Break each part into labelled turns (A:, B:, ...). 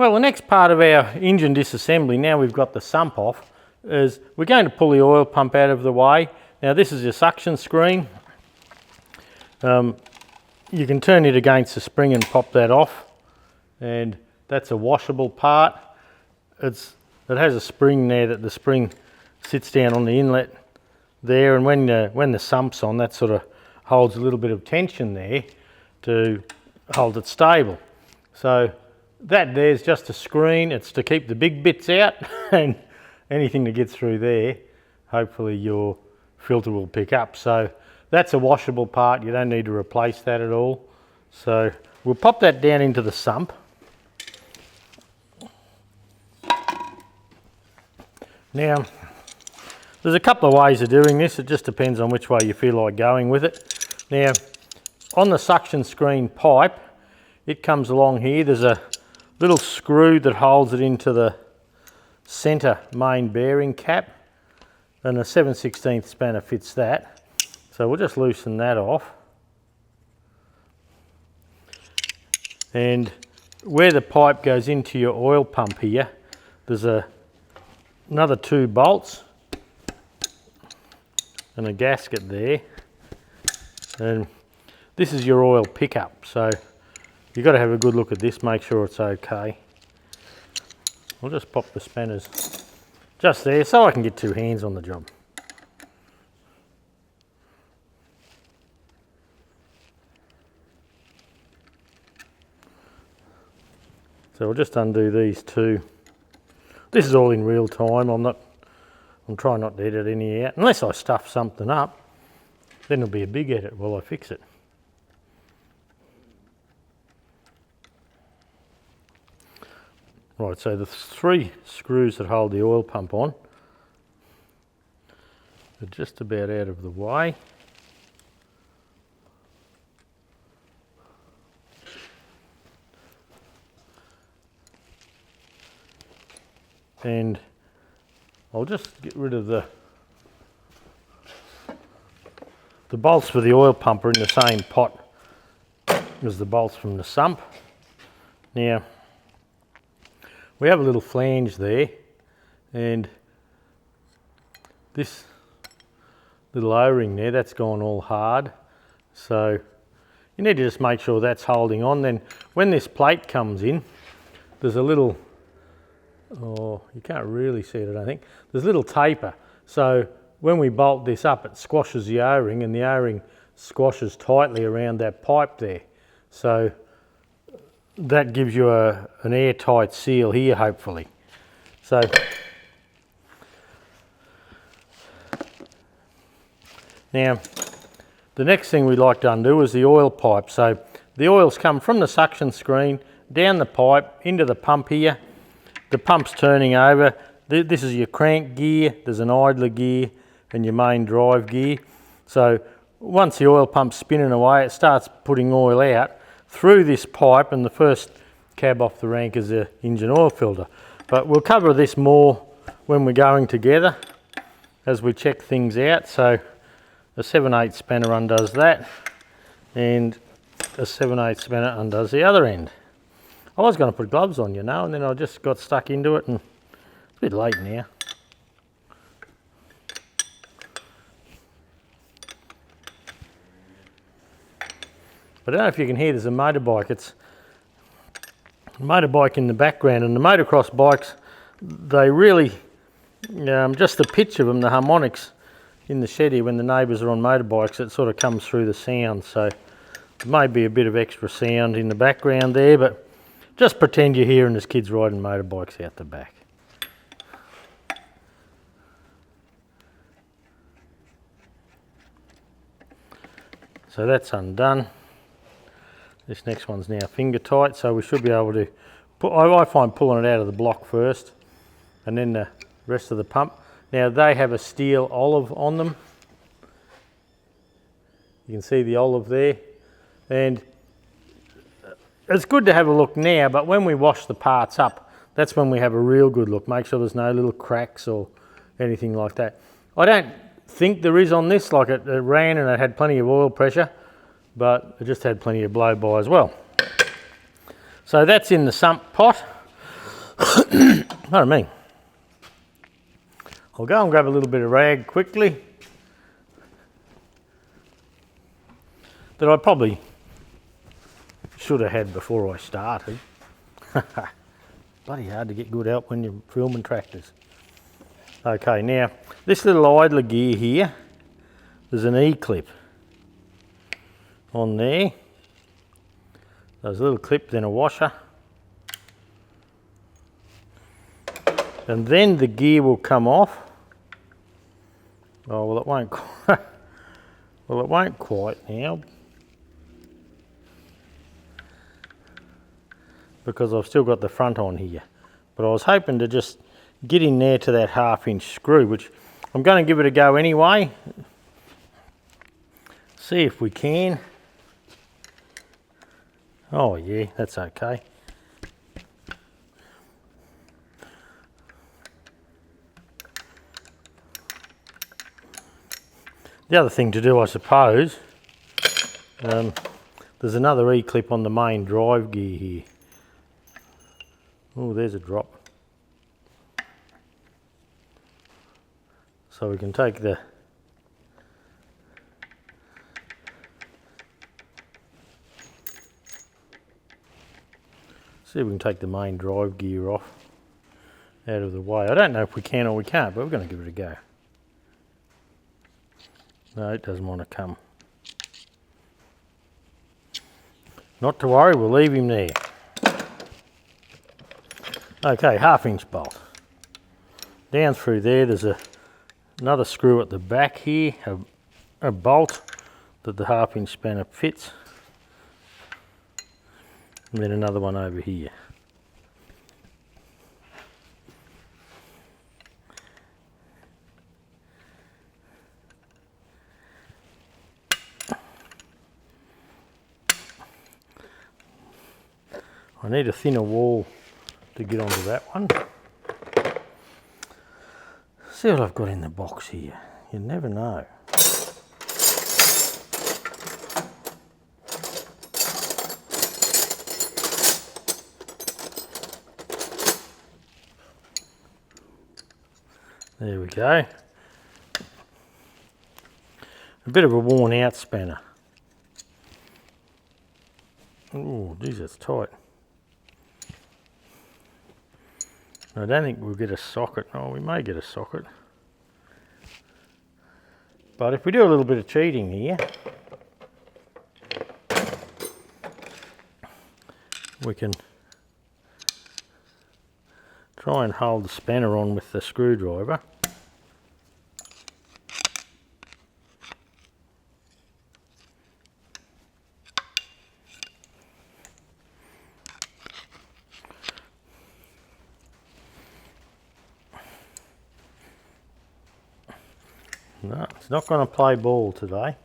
A: Well, the next part of our engine disassembly, now we've got the sump off, is we're going to pull the oil pump out of the way. Now this is your suction screen. You can turn it against the spring and pop that off, and that's a washable part. It has a spring there that the spring sits down on the inlet there, and when the sump's on, that sort of holds a little bit of tension there to hold it stable. So that there's just a screen. It's to keep the big bits out and anything that gets through there, hopefully your filter will pick up. So that's a washable part. You don't need to replace that at all. So we'll pop that down into the sump. Now, there's a couple of ways of doing this. It just depends on which way you feel like going with it. Now, on the suction screen pipe, it comes along here. There's a little screw that holds it into the centre main bearing cap, and a 7/16 spanner fits that. So we'll just loosen that off. And where the pipe goes into your oil pump here, there's another 2 bolts and a gasket there, and this is your oil pickup, so you've got to have a good look at this, make sure it's okay. I'll just pop the spanners just there so I can get 2 hands on the job. So we'll just undo these 2. This is all in real time. I'm trying not to edit any out. Unless I stuff something up, then it'll be a big edit while I fix it. Right, so the 3 screws that hold the oil pump on are just about out of the way. And I'll just get rid of the bolts for the oil pump are in the same pot as the bolts from the sump. Now, we have a little flange there, and this little O-ring there, that's gone all hard. So you need to just make sure that's holding on. Then when this plate comes in, there's a little, oh, you can't really see it, I don't think. There's a little taper. So when we bolt this up, it squashes the O-ring, and the O-ring squashes tightly around that pipe there. So that gives you an airtight seal here, hopefully. So now, the next thing we'd like to undo is the oil pipe. So the oils come from the suction screen, down the pipe, into the pump here. The pump's turning over. This is your crank gear, there's an idler gear, and your main drive gear. So once the oil pump's spinning away, it starts putting oil out through this pipe, and the first cab off the rank is the engine oil filter. But we'll cover this more when we're going together as we check things out. So a 7/8 spanner undoes that, and a 7/8 spanner undoes the other end. I was going to put gloves on, you know, and then I just got stuck into it, and it's a bit late now. I don't know if you can hear, there's a motorbike. It's a motorbike in the background, and the motocross bikes, they really, just the pitch of them, the harmonics in the shed here when the neighbours are on motorbikes, it sort of comes through the sound. So there may be a bit of extra sound in the background there, but just pretend you're hearing there's kids riding motorbikes out the back. So that's undone. This next one's now finger tight, so we should be able to I find pulling it out of the block first, and then the rest of the pump. Now they have a steel olive on them. You can see the olive there, and it's good to have a look now, but when we wash the parts up, that's when we have a real good look. Make sure there's no little cracks or anything like that. I don't think there is on this, like it ran and it had plenty of oil pressure, but it just had plenty of blow by as well. So that's in the sump pot. Pardon me. I'll go and grab a little bit of rag quickly that I probably should have had before I started. Bloody hard to get good help when you're filming tractors. Okay, now this little idler gear here, there's an E-clip on there. There's a little clip, then a washer. And then the gear will come off. Oh, well it won't quite. Well, it won't quite now, because I've still got the front on here. But I was hoping to just get in there to that 1/2 inch screw, which I'm going to give it a go anyway. See if we can. Oh yeah, that's okay. The other thing to do, I suppose, there's another E-clip on the main drive gear here. Oh, there's a drop. So we can take the see if we can take the main drive gear off out of the way. I don't know if we can or we can't, but we're going to give it a go. No, it doesn't want to come. Not to worry, we'll leave him there. Okay, 1/2 inch bolt. Down through there, there's another screw at the back here, a bolt that the 1/2 inch spanner fits. And then another one over here. I need a thinner wall to get onto that one. See what I've got in the box here. You never know. There we go. A bit of a worn out spanner. Oh, geez, that's tight. I don't think we'll get a socket. Oh, we may get a socket. But if we do a little bit of cheating here, we can try and hold the spanner on with the screwdriver. No, it's not going to play ball today.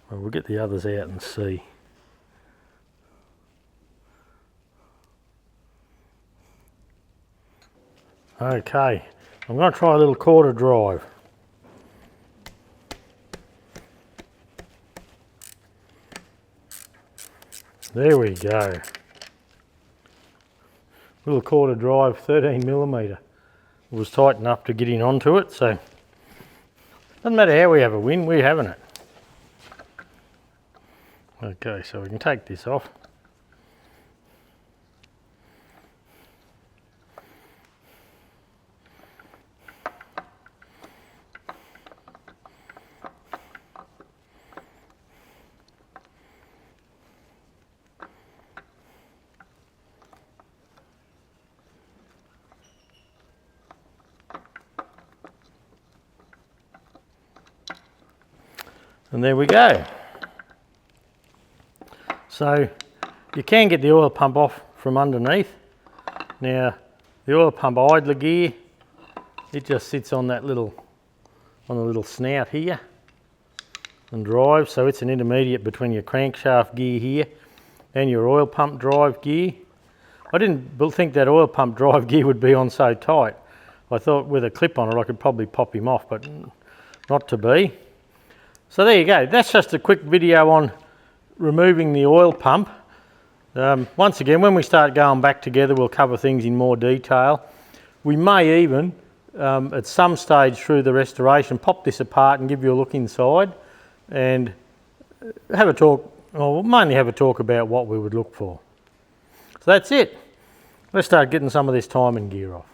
A: Well, we'll get the others out and see. Okay, I'm going to try a little quarter drive. There we go. Little quarter drive, 13mm. It was tight enough to get in onto it, so doesn't matter how we have a win, we're having it. Okay, so we can take this off. And there we go. So you can get the oil pump off from underneath. Now the oil pump idler gear, it just sits on that little, on the little snout here and drives. So it's an intermediate between your crankshaft gear here and your oil pump drive gear. I didn't think that oil pump drive gear would be on so tight. I thought with a clip on it I could probably pop him off, but not to be. So there you go, that's just a quick video on removing the oil pump. Once again, when we start going back together, we'll cover things in more detail. We may even, at some stage through the restoration, pop this apart and give you a look inside and have a talk, or mainly have a talk about what we would look for. So that's it. Let's start getting some of this timing gear off.